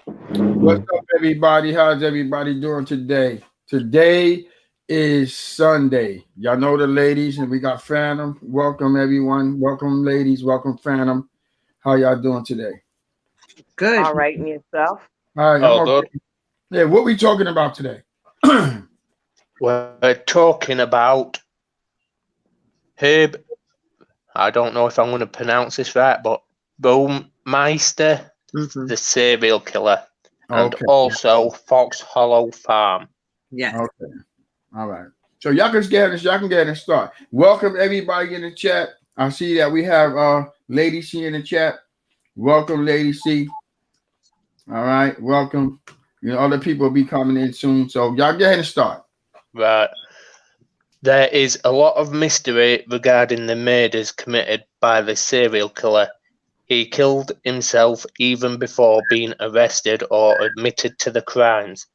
What's up, everybody? How's everybody doing today? Today is Sunday. Y'all know the ladies, and we got Phantom. Welcome, everyone. Welcome, ladies. Welcome, Phantom. How y'all doing today? Good. All right, and yourself? All right, I'm Oh, good. okay. Yeah, what we talking about today? Okay. We're talking about Herb. I don't know if I'm going to pronounce this right, but Baumeister, Hmm. the serial killer, and Okay. also Fox Hollow Farm. Yes. All right. So y'all can get and start. Welcome everybody in the chat. I see that we have Lady C in the chat. Welcome, Lady C. All right, welcome. You know, other people will be coming in soon. So y'all go ahead and start. Right. There is a lot of mystery regarding the murders committed by the serial killer. He killed himself even before being arrested or admitted to the crimes.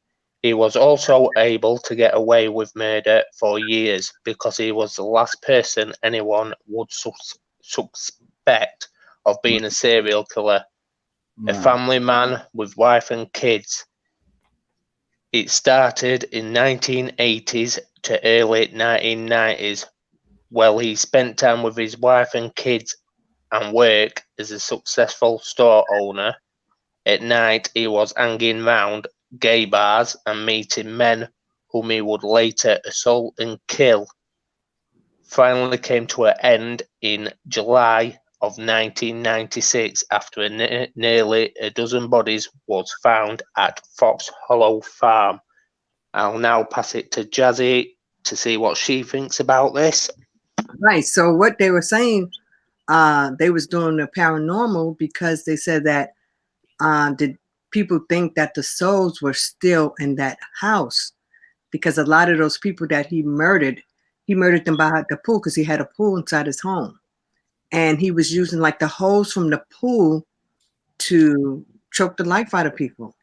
He was also able to get away with murder for years because he was the last person anyone would suspect of being a serial killer. A Right. family man with wife and kids. It started in 1980s to early 1990s. Well, he spent time with his wife and kids and work as a successful store owner. At night, he was hanging round gay bars and meeting men whom he would later assault and kill. Finally came to an end in July of 1996 after nearly a dozen bodies was found at Fox Hollow Farm. I'll now pass it to Jazzy to see what she thinks about this. Right. So what they were saying, they was doing the paranormal because they said that did people think that the souls were still in that house because a lot of those people that he murdered them by the pool because he had a pool inside his home, and he was using like the hose from the pool to choke the life out of people.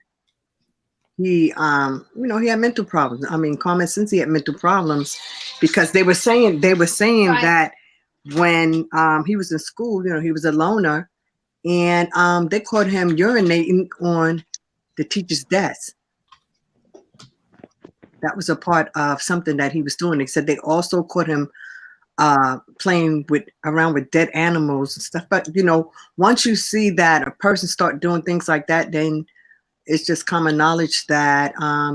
He had mental problems. I mean, common sense, he had mental problems because they were saying that when he was in school, he was a loner, and they caught him urinating on the teacher's desk. That was a part of something that he was doing. They said they also caught him playing with around with dead animals and stuff. But once you see that a person start doing things like that, then it's just common knowledge that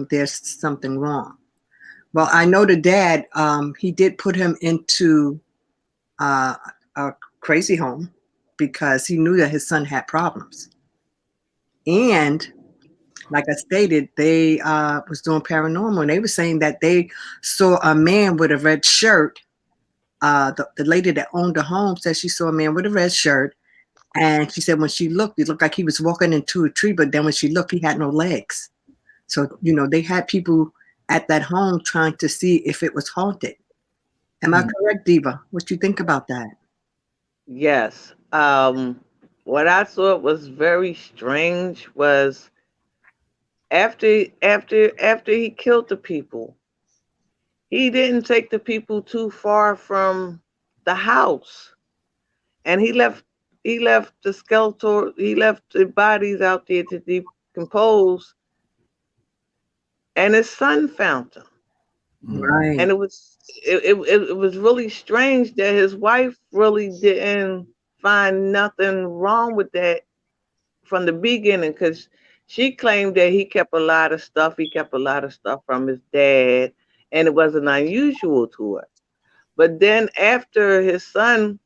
there's something wrong. Well, I know the dad, he did put him into uh, a crazy home because he knew that his son had problems. And like I stated, they was doing paranormal, and they were saying that they saw a man with a red shirt. The lady that owned the home said she saw a man with a red shirt, and she said when she looked, it looked like he was walking into a tree, but then when she looked, he had no legs. So, they had people at that home trying to see if it was haunted. Am I correct, Deva? What you think about that? Yes. What I thought was very strange was after he killed the people, he didn't take the people too far from the house, and he left the skeletal, he left the bodies out there to decompose, and his son found them. Right. And it was really strange that his wife really didn't find nothing wrong with that from the beginning, because she claimed that he kept a lot of stuff from his dad, and it wasn't unusual to her. But then after his son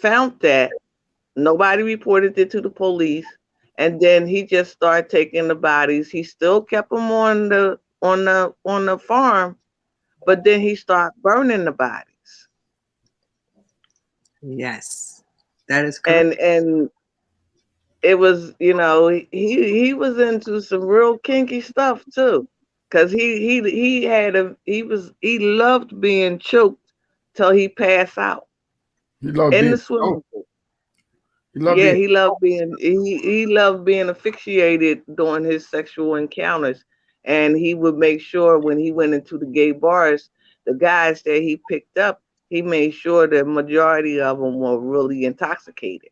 found that, nobody reported it to the police, and then he just started taking the bodies. He still kept them on the farm, but then he started burning the bodies. Yes, that is correct. And it was, he was into some real kinky stuff too, because he loved being choked till he passed out He loved in being the swimming pool. he loved Yeah, being he loved being asphyxiated during his sexual encounters, and he would make sure when he went into the gay bars, the guys that he picked up, he made sure the majority of them were really intoxicated.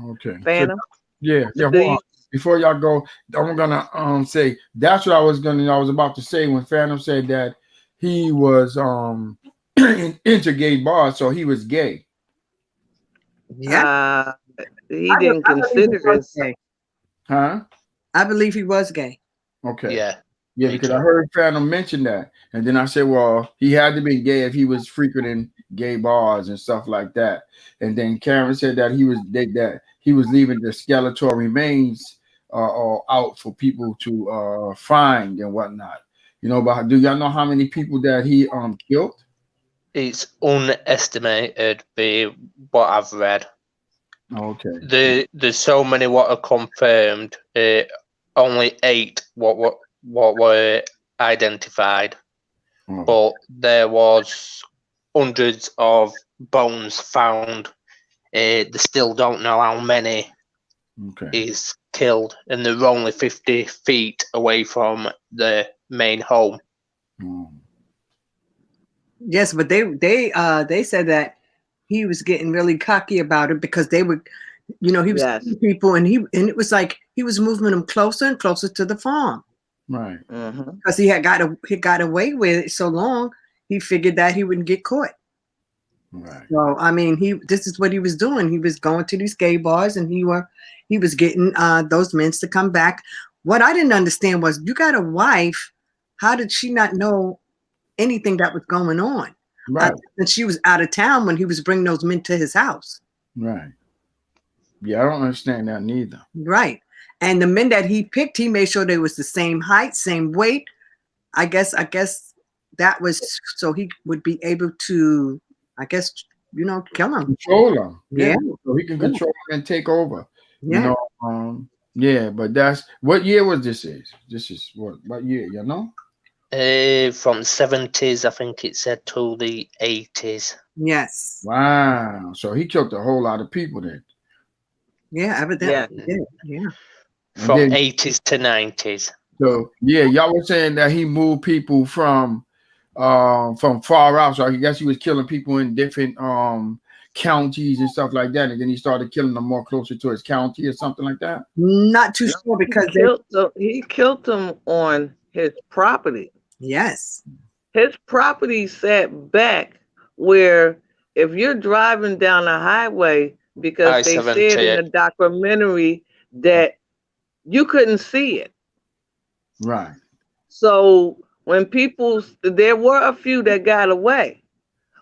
okay. So Phantom, yeah, do hold on. you? before y'all go, I'm gonna say that's what I was about to say when Phantom said that he was into gay bars, so he was gay. Yeah, Uh, he I didn't believe he consider was himself. gay. Huh? I believe he was gay. Okay. Yeah. Yeah, Me because too. I heard Phantom mention that, and then I said, well, he had to be gay if he was frequenting gay bars and stuff like that. And then Karen said that he was leaving the skeletal remains out for people to find and whatnot. You know, but do y'all know how many people that he killed? It's unestimated by what I've read. Okay. There's so many what are confirmed. Only 8 what were identified, Oh, but there was hundreds of bones found. They still don't know how many okay. is killed, and they're only 50 feet away from the main home. Yes, but they said that he was getting really cocky about it because they would, you know, he was Yes. killing people, and it was like he was moving them closer and closer to the farm Right. because he got away with it so long. He figured that he wouldn't get caught. Right. So I mean, this is what he was doing. He was going to these gay bars, and he was getting those men to come back. What I didn't understand was, you got a wife. How did she not know anything that was going on? Right. And she was out of town when he was bringing those men to his house. Right. Yeah, I don't understand that neither. Right. And the men that he picked, he made sure they was the same height, same weight. I guess that was so he would be able to, I guess, kill him. Control them. Yeah. So he can control them and take over. Yeah. Yeah, but that's what year was this is? This is what year, you know? From 70s, I think it said, to the 80s. Yes. Wow. So he killed a whole lot of people then. Yeah, evidently. Yeah. Yeah. From then, 80s to 90s. So yeah, y'all were saying that he moved people from far out. So I guess he was killing people in different counties and stuff like that, and then he started killing them more closer to his county or something like that. Not too sure because he killed them on his property. yes. His property sat back where if you're driving down the highway, because they said in the documentary that you couldn't see it. Right. So when there were a few that got away,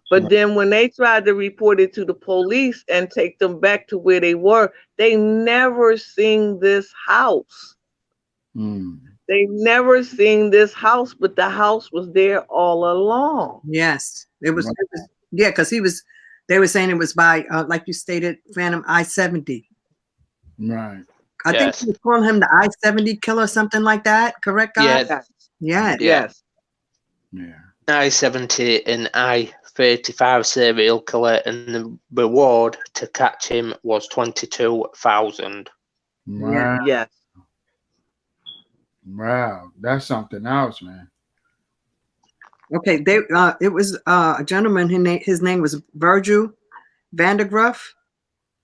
but then when they tried to report it to the police and take them back to where they were, they never seen this house. They never seen this house, but the house was there all along. Yes, it was yeah, because they were saying it was by like you stated, Phantom I-70. Right. I think they were calling him the I-70 killer, something like that. Correct, guys? Yeah. Yes. Yeah. I-70 and I-35 serial killer, and the reward to catch him was 22,000. Wow. Yes. Wow, that's something else, man. Okay, it was a gentleman. His name was Virgil Vandergruff.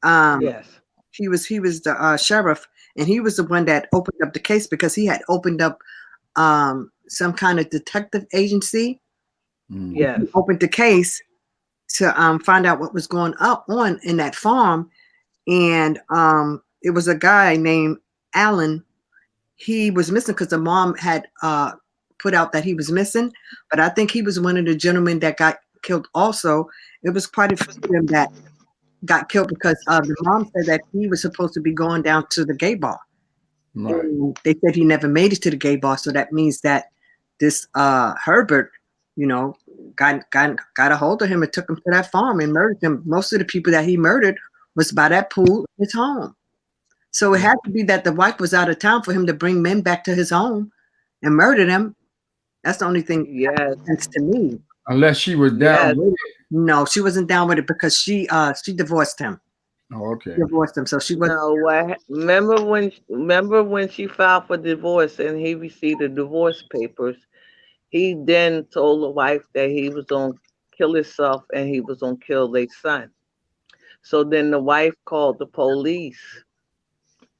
Yes. He was the sheriff, and he was the one that opened up the case because he had opened up some kind of detective agency. Yes. He opened the case to find out what was going on in that farm, and it was a guy named Alan. He was missing because the mom had put out that he was missing, but I think he was one of the gentlemen that got killed also. It was quite a few of them that got killed because the mom said that he was supposed to be going down to the gay bar. Right. And they said he never made it to the gay bar, so that means that this Herbert, got a hold of him and took him to that farm and murdered him. Most of the people that he murdered was by that pool in his home. So it had to be that the wife was out of town for him to bring men back to his home and murder them. That's the only thing that makes sense to me. Unless she was down with it. No, she wasn't down with it because she divorced him. Oh, okay. Divorced him, so she was. No, remember when she filed for divorce and he received the divorce papers? He then told the wife that he was gonna kill himself and he was gonna kill their son. So then the wife called the police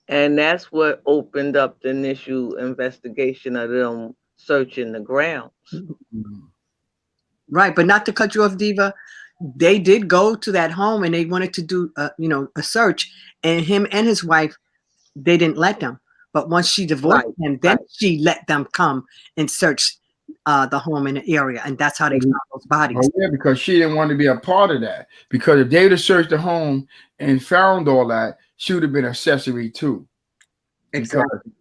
And that's what opened up the initial investigation of them searching the grounds. Mhm. Right, but not to cut you off, Diva. They did go to that home and they wanted to do, a search, and him and his wife, they didn't let them. But once she divorced Right, him, then right. she let them come and search the home in the area, and that's how they found those bodies. Oh yeah, because she didn't want to be a part of that. Because if they would have searched the home and found all that, she would have been accessory too. Because Exactly.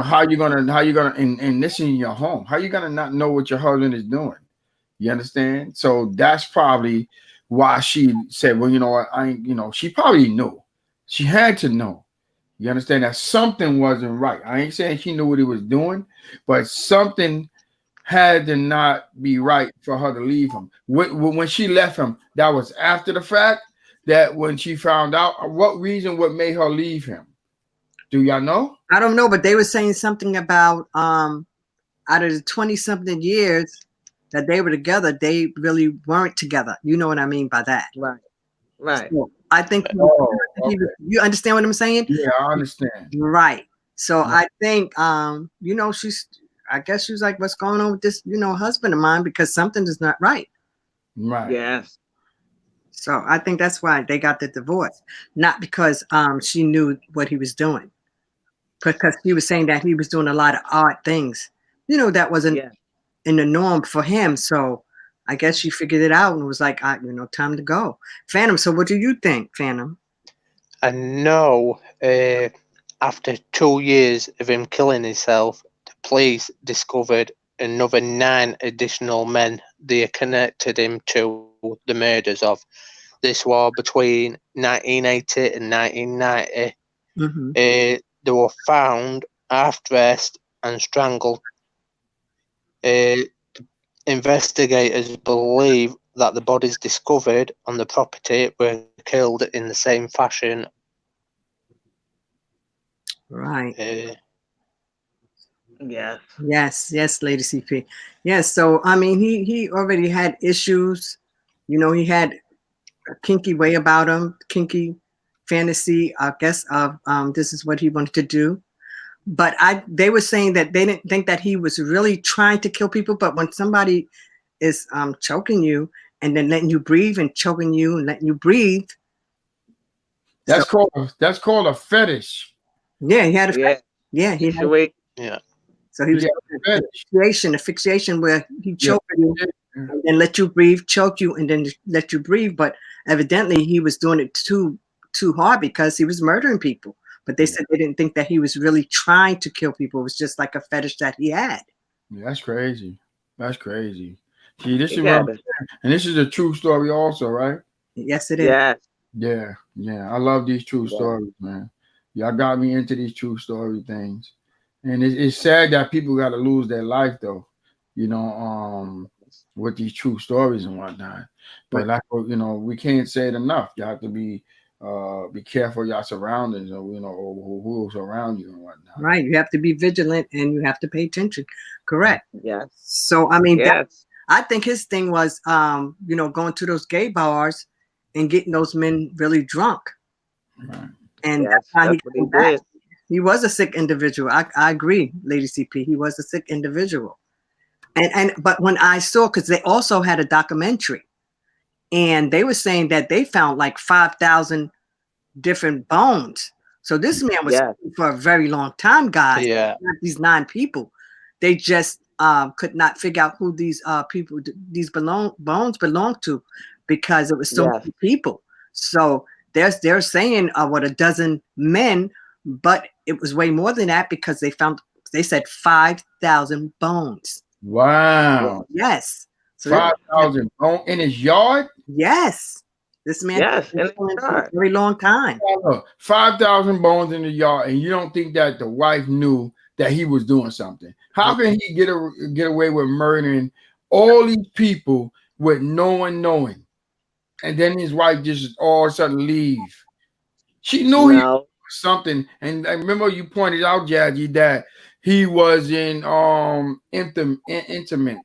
how you gonna and this in your home, how you gonna not know what your husband is doing? You understand? So that's probably why she said, well, you know what, I ain't, she probably knew. She had to know. You understand that something wasn't right. I ain't saying she knew what he was doing, but something had to not be right for her to leave him. When she left him, that was after the fact. That when she found out, what reason would make her leave him? Do y'all know? I don't know, but they were saying something about out of the 20-something years that they were together, they really weren't together. You know what I mean by that? Right, right. So I think Oh, okay. you understand what I'm saying? Yeah, I understand. Right. So Yeah. I think I guess she was like, what's going on with this, husband of mine, because something is not right. Right. Yes. So I think that's why they got the divorce. Not because she knew what he was doing. Because she was saying that he was doing a lot of odd things. That wasn't Yeah. in the norm for him. So I guess she figured it out and was like, time to go. Phantom, so what do you think, Phantom? I know after 2 years of him killing himself, the police discovered another 9 additional men they connected him to the murders of. This war between 1980 and 1990. Mm-hmm. They were found half-dressed and strangled. Investigators believe that the bodies discovered on the property were killed in the same fashion. Right. Yes. Yes, Lady CP. Yes, so I mean he already had issues. He had a kinky way about him, kinky fantasy, I guess, of this is what he wanted to do. But they were saying that they didn't think that he was really trying to kill people. But when somebody is choking you and then letting you breathe and choking you and letting you breathe, That's called a fetish. yeah, he had a Yeah. yeah, he had, Situation. Yeah. so he was Yeah, asphyxiation where he choked you and then let you breathe, choke you, and then let you breathe. But evidently he was doing it too hard because he was murdering people. But they said they didn't think that he was really trying to kill people. It was just like a fetish that he had. Yeah, that's crazy. That's crazy. See, this You is what got it. and this is a true story also, right? Yes, it is. Yes. Yeah, yeah. I love these true Yeah. stories, man. Y'all got me into these true story things. And it's sad that people got to lose their life though, with these true stories and whatnot. But like we can't say it enough. You have to be careful of your surroundings or or who's around you and whatnot. Right. You have to be vigilant and you have to pay attention. Correct. Yes. So I mean Yes. I think his thing was going to those gay bars and getting those men really drunk. Right. And Yes. that's how That's he what he came back. did. He was a sick individual. I agree, Lady CP. He was a sick individual. But when I saw, because they also had a documentary, and they were saying that they found like 5,000 different bones. So this man was Yes. for a very long time, guys. Yeah. These 9 people, they just could not figure out who these people, these bones belong to, because it was so Yes. many people. So they're saying what, a dozen men, but it was way more than that because they said 5,000 bones. Wow. Yes. So 5,000 in his yard? yes, this man Yes. was And killing for a very long time. 5,000 bones in the yard, and you don't think that the wife knew that he was doing something? How can he get away with murdering all these people with no one knowing? And then his wife just all of a sudden leave. She knew he was no. doing something. And I remember you pointed out, Jackie, that he was in intimate.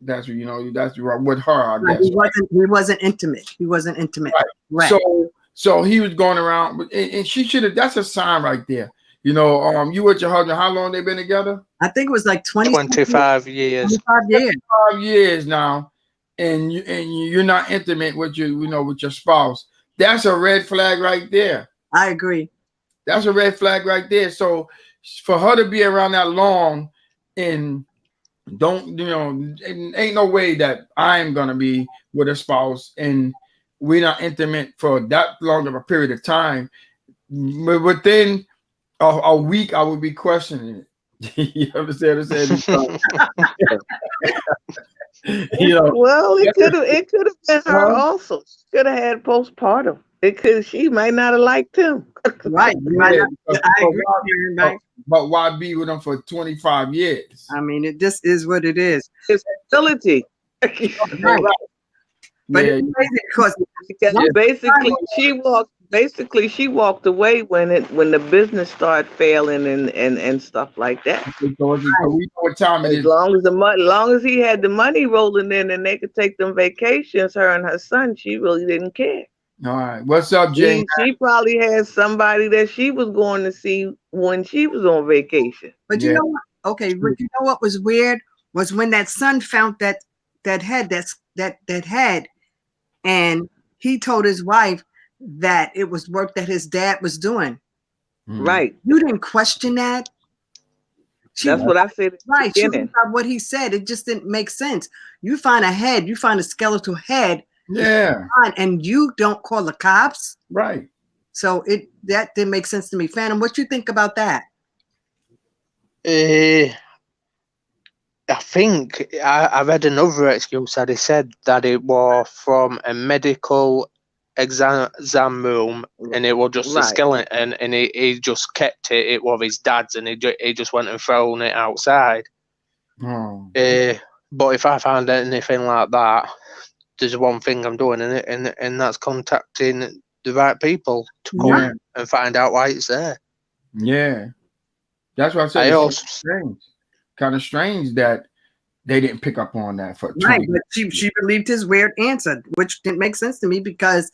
That's what that's with her, I Right, guess. he wasn't intimate. He wasn't intimate. Right. Right. So he was going around, and she should have. That's a sign right there. You know, you with your husband, how long they been together? I think it was like 25 years. 25 years. 5 years now, and you're not intimate with with your spouse. That's a red flag right there. I agree. That's a red flag right there. So for her to be around that long and don't ain't no way that I'm gonna be with a spouse and we're not intimate for that long of a period of time. But within a week, I would be questioning it. You understand what I'm saying? Well, it could have been her also. She could have had postpartum. She might not have liked him. Right. Yeah, I agree. Right. But why be with them for 25 years? I mean, it just is what it is. It's ability. Right. But Yeah, it's crazy because basically she walked away when the business started failing and stuff like that. so we know what time it As is. long as he had the money rolling in and they could take them vacations, her and her son, she really didn't care. All right. What's up, Jay? She probably had somebody that she was going to see when she was on vacation. But you know what? Okay, but you know what was weird was when that son found that head, and he told his wife that it was work that his dad was doing. Right. You didn't question that. That's what I said. Right. She about what he said. It just didn't make sense. You find a head, you find a skeletal head. Yeah. And you don't call the cops. Right. So that didn't make sense to me. Phantom, what you think about that? I think I read another excuse that he said that it was from a medical exam room and it was just a skeleton and he just kept it. It was his dad's and he just went and thrown it outside. Oh. But if I find anything like that, there's one thing I'm doing in it, and that's contacting the right people to come and find out why it's there. Yeah. That's what I said. It's kind of strange that they didn't pick up on that for right. But she believed his weird answer, which didn't make sense to me because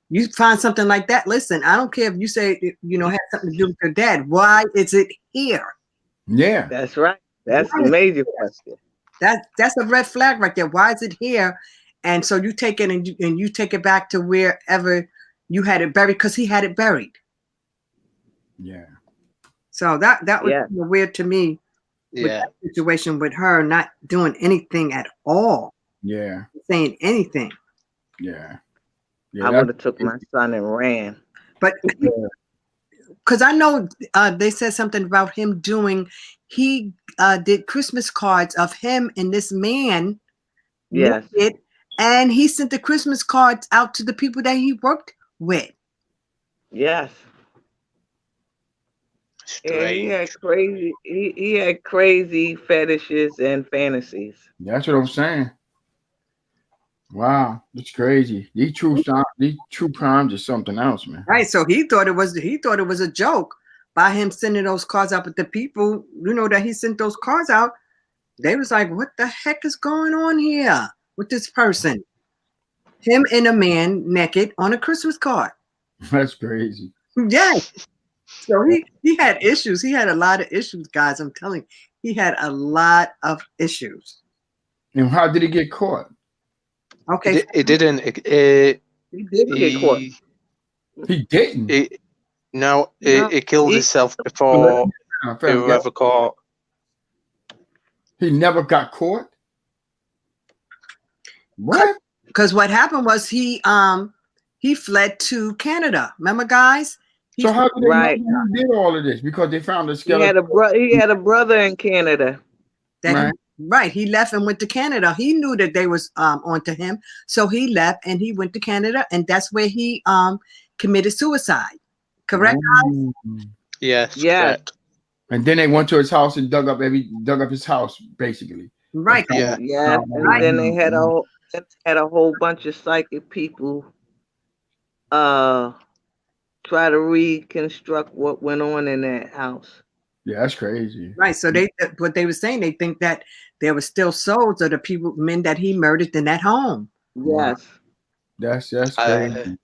you find something like that. Listen, I don't care if you say had something to do with your dad. Why is it here? Yeah, that's right. That's the major question. That's a red flag right there. Why is it here? And so you take it and you take it back to wherever you had it buried because he had it buried. Yeah. So that was weird to me. With that situation with her not doing anything at all. Yeah. Saying anything. Yeah. I would have took my son and ran. But because I know they said something about him doing. He did Christmas cards of him and this man. Yes. Naked, and he sent the Christmas cards out to the people that he worked with. Yes. Yeah, he had crazy. He had crazy fetishes and fantasies. That's what I'm saying. Wow, it's crazy. These true crimes is something else, man. Right. So he thought it was a joke by him sending those cards out, but the people that he sent those cards out, they was like, "What the heck is going on here with this person?" Him and a man naked on a Christmas card. That's crazy. Yes. So he had issues. He had a lot of issues, guys. I'm telling you, he had a lot of issues. And how did he get caught? Okay. It didn't. He didn't get caught. He didn't. He killed himself before he was ever caught. He never got caught? What? Because what happened was he fled to Canada. Remember, guys? So how did they know he did all of this? Because they found a skeleton. He had a brother in Canada. He left and went to Canada. He knew that they was onto him, so he left and he went to Canada, and that's where he committed suicide. Correct, guys? Yes. Correct. And then they went to his house and dug up his house, basically. Right. Yeah. And then they had a whole bunch of psychic people try to reconstruct what went on in that house. Yeah, that's crazy. Right. So what they were saying, they think that there were still souls of the men that he murdered in that home. Yes. That's crazy.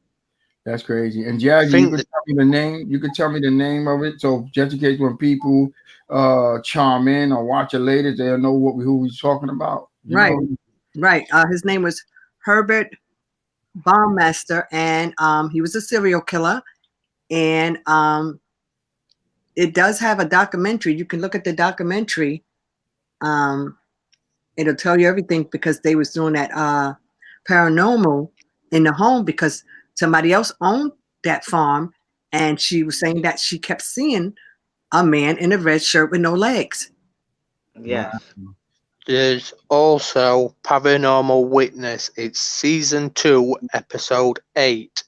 That's crazy. And Jazzy, you could tell me the name. You could tell me the name of it. So just in case when people chime in or watch it later, they'll know who we're talking about. Right. Right. His name was Herbert Baumeister, and he was a serial killer. And it does have a documentary. You can look at the documentary. It'll tell you everything because they was doing that paranormal in the home because somebody else owned that farm, and she was saying that she kept seeing a man in a red shirt with no legs. Yes. Wow. There's also Paranormal Witness. It's season 2, episode 8.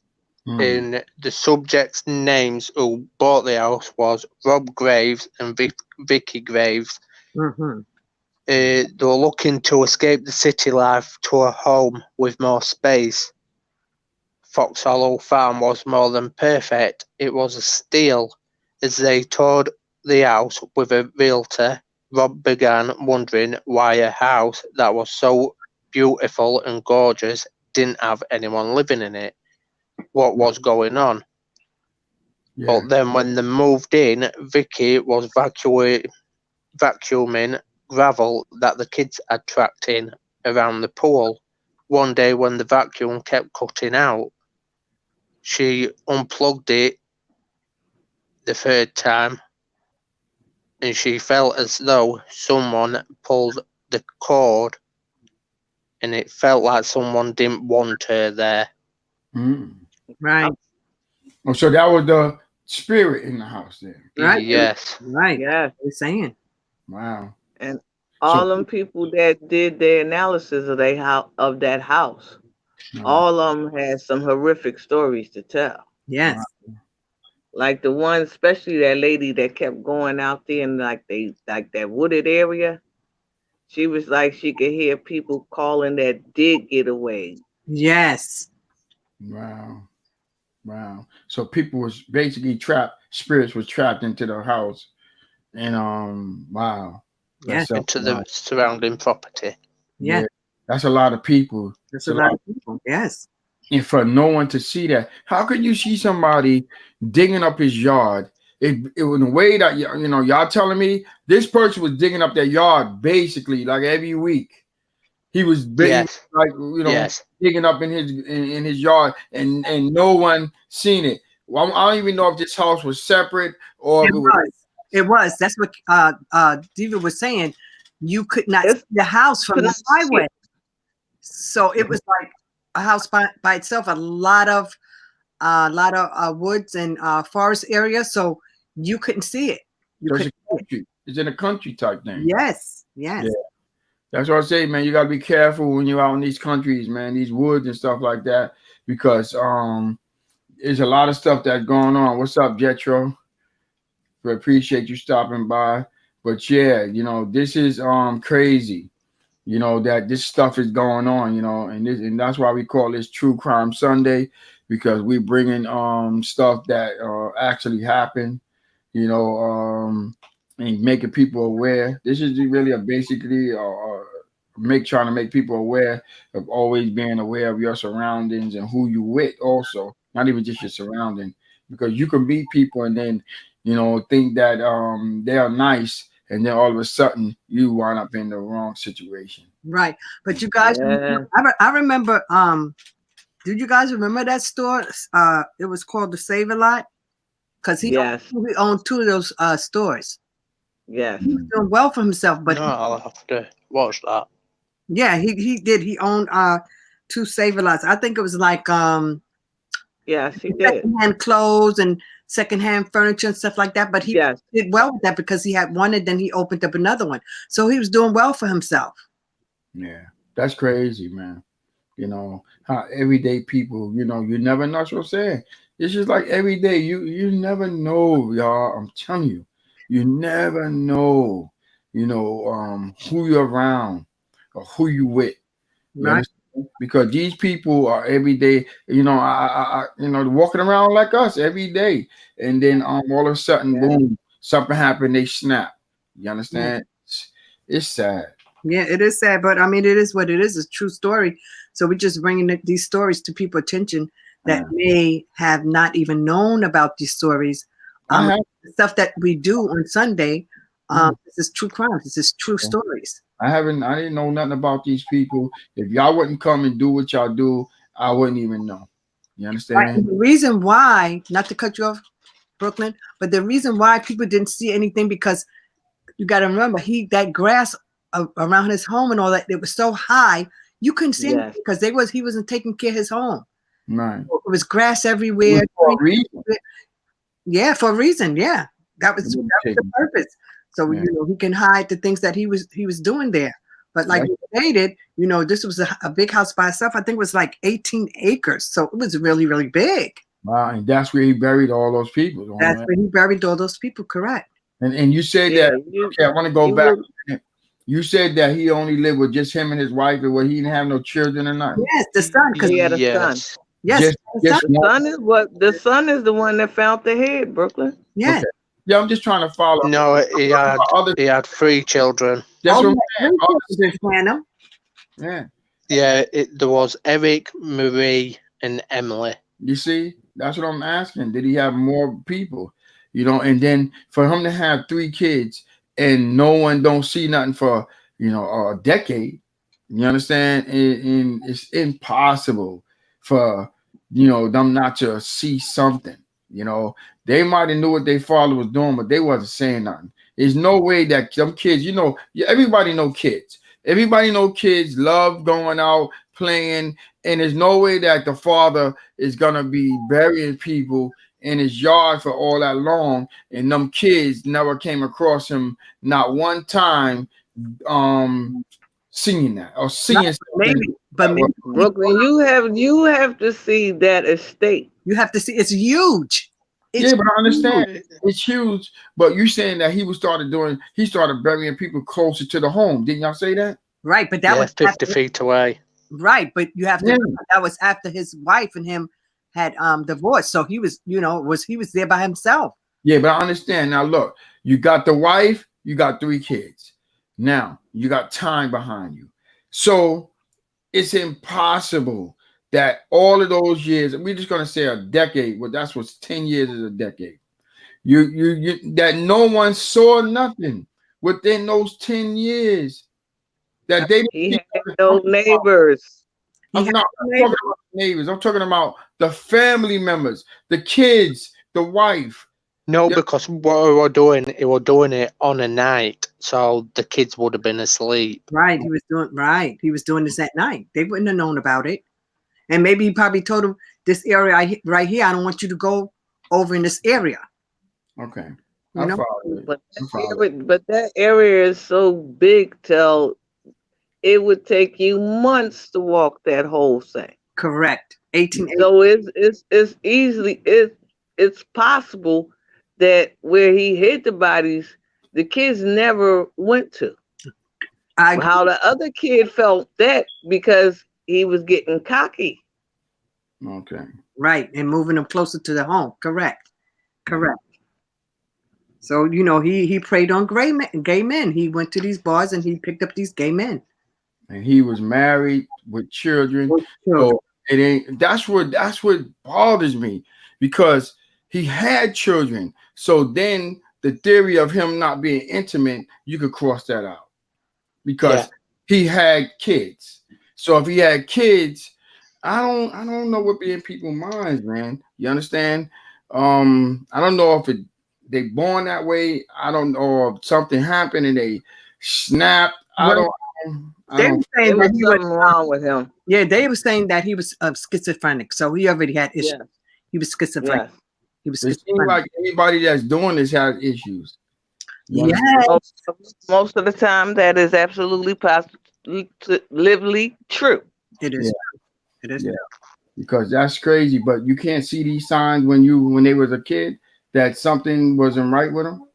And the subject's names who bought the house was Rob Graves and Vicky Graves. Mm-hmm. They were looking to escape the city life to a home with more space. Fox Hollow Farm was more than perfect. It was a steal. As they toured the house with a realtor, Rob began wondering why a house that was so beautiful and gorgeous didn't have anyone living in it. What was going on? Yeah. But then when they moved in, Vicky was vacuuming gravel that the kids had tracked in around the pool. One day when the vacuum kept cutting out, she unplugged it the third time, and she felt as though someone pulled the cord, and it felt like someone didn't want her there. Right. Oh, so that was the spirit in the house then. Right. Yes. Right. Yes. They're saying. Wow. And all them people that did the analysis of that house, all of them had some horrific stories to tell. Yes. Wow. Like the one, especially that lady that kept going out there in like that wooded area. She was like she could hear people calling that did get away. Yes. Wow. Wow. So people was basically trapped, spirits was trapped into the house. And wow. Yes. Into the surrounding property. Yeah. That's a lot of people. That's a lot of people. Yes. And for no one to see that, how can you see somebody digging up his yard? It was in a way that y'all telling me this person was digging up their yard basically like every week. He was digging up in his yard, and no one seen it. Well, I don't even know if this house was separate or it was. That's what Deva was saying. You could not see the house from the highway. So it was like a house by itself, a lot of woods and forest area, so you couldn't see it. It's in a country type thing. Yes. Yeah. That's what I say, man. You gotta be careful when you're out in these countries, man, these woods and stuff like that, because there's a lot of stuff that's going on. What's up, Jetro? We appreciate you stopping by. But yeah, this is crazy. That this stuff is going on, and that's why we call this True Crime Sunday, because we bringing stuff that actually happened, and making people aware. This is really basically trying to make people aware of always being aware of your surroundings and who you with, also not even just your surrounding, because you can meet people and then think that they are nice. And then all of a sudden, you wind up in the wrong situation. Right. But you guys, I remember, do you guys remember that store? It was called the Save-A-Lot. Because he owned 2 of those stores. Yes. He was doing well for himself. But no, I'll have to watch that. Yeah, he did. He owned 2 Save-A-Lots. I think it was like yes, he did. Secondhand clothes and secondhand furniture and stuff like that. But he did well with that because he had one and then he opened up another one. So he was doing well for himself. Yeah, that's crazy, man. How everyday people, you never know what I'm saying. It's just like every day, you never know, y'all. I'm telling you, you never know, who you're around or who you with. Right. Because these people are every day, walking around like us every day, and then all of a sudden, boom, something happened, they snap. You understand? It's sad. Yeah, it is sad, but I mean, it is what it is. It's a true story. So we're just bringing these stories to people's attention that may have not even known about these stories. The stuff that we do on Sunday, this is true crimes. This is true stories. I didn't know nothing about these people. If y'all wouldn't come and do what y'all do, I wouldn't even know. You understand? Right. And the reason why, not to cut you off, Brooklyn, but the reason why people didn't see anything, because you got to remember, that grass around his home and all that, it was so high, you couldn't see anything because he wasn't taking care of his home. Right. It was grass everywhere. For a reason. Yeah, for a reason. Yeah, that was the purpose. So he can hide the things that he was doing there. But like you stated, this was a big house by itself. I think it was like 18 acres. So it was really, really big. Wow, and that's where he buried all those people. That's where he buried all those people, correct. And you said that, okay, I want to go back. You said that he only lived with just him and his wife, and he didn't have no children or nothing. Yes, the son, because he had a son. Yes, the son is the one that found the head, Brooklyn. Yeah. Okay. Yeah, I'm just trying to follow. No, he had 3 children. That's what I'm saying. Yeah, there was Eric, Marie, and Emily. You see, that's what I'm asking. Did he have more people? And then for him to have 3 kids and no one don't see nothing for a decade, you understand? And it's impossible for them not to see something. They might have knew what their father was doing, but they wasn't saying nothing. There's no way that some kids, everybody know kids. Everybody know kids love going out, playing, and there's no way that the father is gonna be burying people in his yard for all that long, and them kids never came across him not one time seeing that or seeing maybe. But maybe, Brooklyn, you have to see that estate. You have to see it's huge. But I understand it's huge. But you saying that he started burying people closer to the home. Didn't y'all say that? Right, but that was 50 feet away. Right, but you have to that was after his wife and him had divorced. So he was, he was there by himself. Yeah, but I understand. Now look, you got the wife, you got 3 kids. Now you got time behind you. So it's impossible that all of those years, we're just gonna say a decade. Well, that's what's 10 years is a decade. You that no one saw nothing within those 10 years. That he had no neighbors. I'm not talking about neighbors. I'm talking about the family members, the kids, the wife. No, because what we were doing it on a night, so the kids would have been asleep. Right, he was doing this at night. They wouldn't have known about it. And maybe he probably told him, this area right here, I don't want you to go over in this area. Okay. But that area is so big till it would take you months to walk that whole thing. Correct. 18. So it's possible that where he hid the bodies, the kids never went to. How the other kid felt that because he was getting cocky. Okay. Right, and moving them closer to the home. Correct. So he preyed on gay men. He went to these bars and he picked up these gay men. And he was married with children. So that's what bothers me, because he had children. So then the theory of him not being intimate, you could cross that out, because he had kids. So if he had kids, I don't know what be in people's minds, man. You understand? I don't know if they born that way. I don't know if something happened and they snapped. They were saying that there was something wrong with him. Yeah, they were saying that he was schizophrenic. So he already had issues. Yeah. He was schizophrenic. Yeah. He was schizophrenic. It seems like anybody that's doing this has issues. Yeah. Most of the time, that is absolutely positively true. It is. It is. Yeah. Because that's crazy. But you can't see these signs when they was a kid that something wasn't right with them.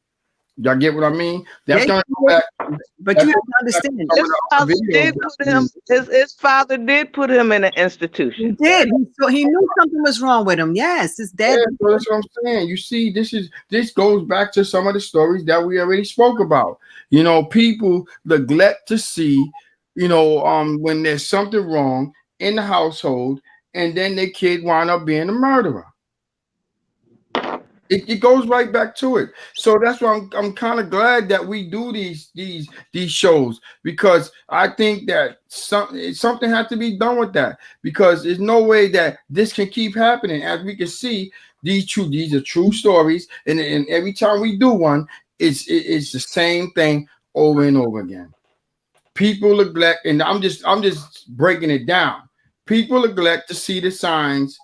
Y'all get what I mean? That's gonna go back. But you have to understand. His father did put him in an institution. He did. He knew something was wrong with him. Yes, his dad. Yeah, that's what I'm saying. You see, this goes back to some of the stories that we already spoke about. People neglect to see, when there's something wrong in the household, and then the kid wound up being a murderer. It goes right back to it. So that's why I'm kind of glad that we do these shows, because I think that something has to be done with that, because there's no way that this can keep happening. As we can see, these are true stories, and every time we do one, it's the same thing over and over again. People neglect, and I'm just breaking it down. People neglect to see the signs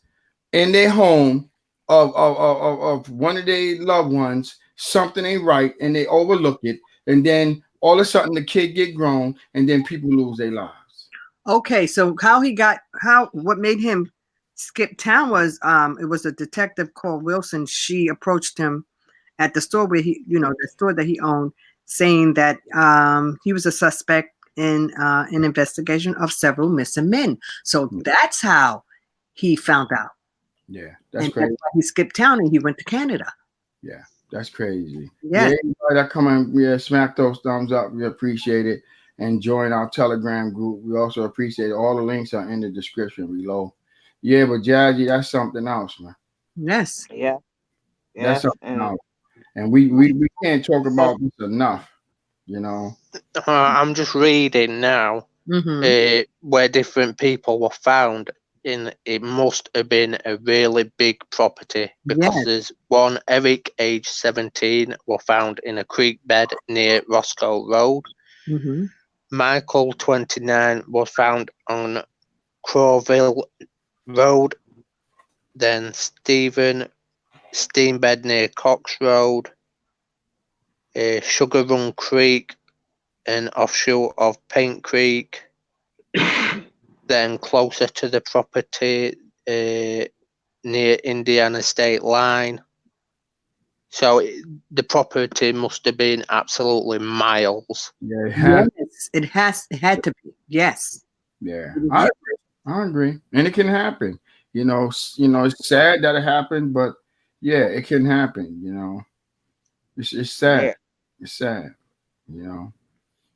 in their home of one of their loved ones. Something ain't right, and they overlook it, and then all of a sudden the kid get grown, and then people lose their lives. Okay, so what made him skip town was it was a detective called Wilson. She approached him at the store where the store that he owned, saying that he was a suspect in an investigation of several missing men. So that's how he found out. Yeah, that's crazy. He skipped town and he went to Canada. Yeah, that's crazy. Yeah, anybody that come and smack those thumbs up, we appreciate it. And join our Telegram group. We also appreciate it. All the links are in the description below. Yeah, but Jazzy, that's something else, man. Yes. Yeah. That's something else. And we can't talk about this enough, I'm just reading now where different people were found. It must have been a really big property, because there's one, Eric, age 17, were found in a creek bed near Roscoe Road. Michael, 29, was found on Crowville Road. Then Stephen, Steambed near Cox Road. Sugar Run Creek, an offshoot of Paint Creek. Then closer to the property near Indiana State Line. So the property must have been absolutely miles. Yeah, it had to be. Yes. Yeah, I agree, and it can happen. It's sad that it happened, but yeah, it can happen. It's sad. Yeah. It's sad.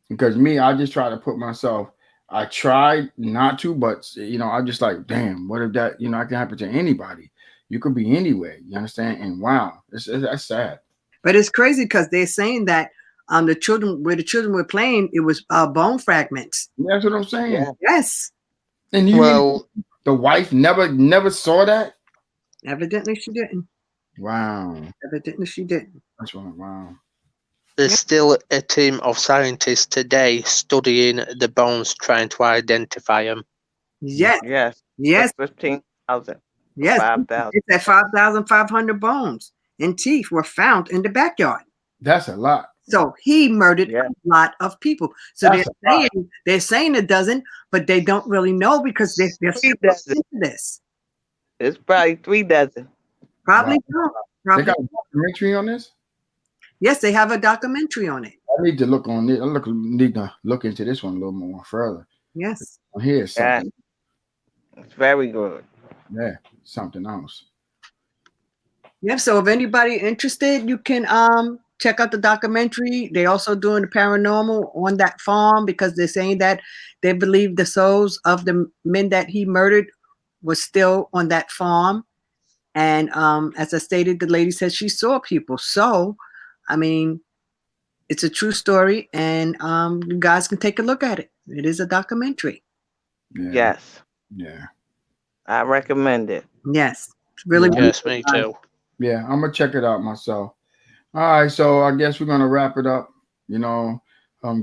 Because me, I just try to put myself. I tried not to, but I'm just like, damn, what if that it can happen to anybody? You could be anywhere. You understand? And wow, that's sad. But it's crazy because they're saying that the children were playing, it was bone fragments. That's what I'm saying. Yeah. Yes. And the wife never saw that. Evidently, she didn't. Wow. Evidently, she didn't. That's right. Wow. There's still a team of scientists today studying the bones, trying to identify them. Yes. Yes. Yes. 15,000. Yes. 5,000. It's at 5,500 bones and teeth were found in the backyard. That's a lot. So he murdered a lot of people. So they're saying it doesn't, but they don't really know because they're still into this. It's probably 3 dozen. Probably so. They got a documentary on this? Yes, they have a documentary on it. I need to look on it. Need to look into this one a little more further. Yes. Here's something. It's very good. Yeah, something else. Yep. So if anybody interested, you can check out the documentary. They also doing the paranormal on that farm because they're saying that they believe the souls of the men that he murdered was still on that farm. And as I stated, the lady said she saw people. So, I mean, it's a true story, and you guys can take a look at it. It is a documentary. Yeah. Yes. Yeah. I recommend it. Yes. It's really Yes, me too. Yeah, I'm gonna check it out myself. All right, so I guess we're gonna wrap it up.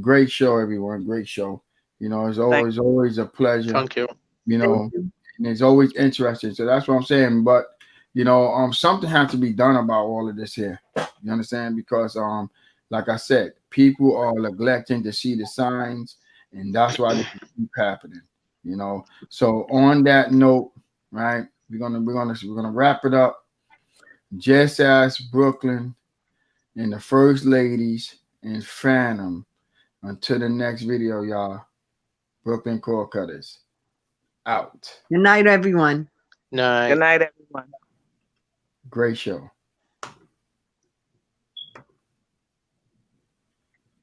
Great show, everyone. Great show. It's always a pleasure. Thank you. And it's always interesting. So that's what I'm saying. But something has to be done about all of this here. You understand? Because like I said, people are neglecting to see the signs, and that's why this keep happening. So on that note, right, we're gonna wrap it up. Just as Brooklyn and the First Ladies and Phantom. Until the next video, y'all. Brooklyn Core Cutters out. Good night, everyone. Night. Good night, everyone. Great show.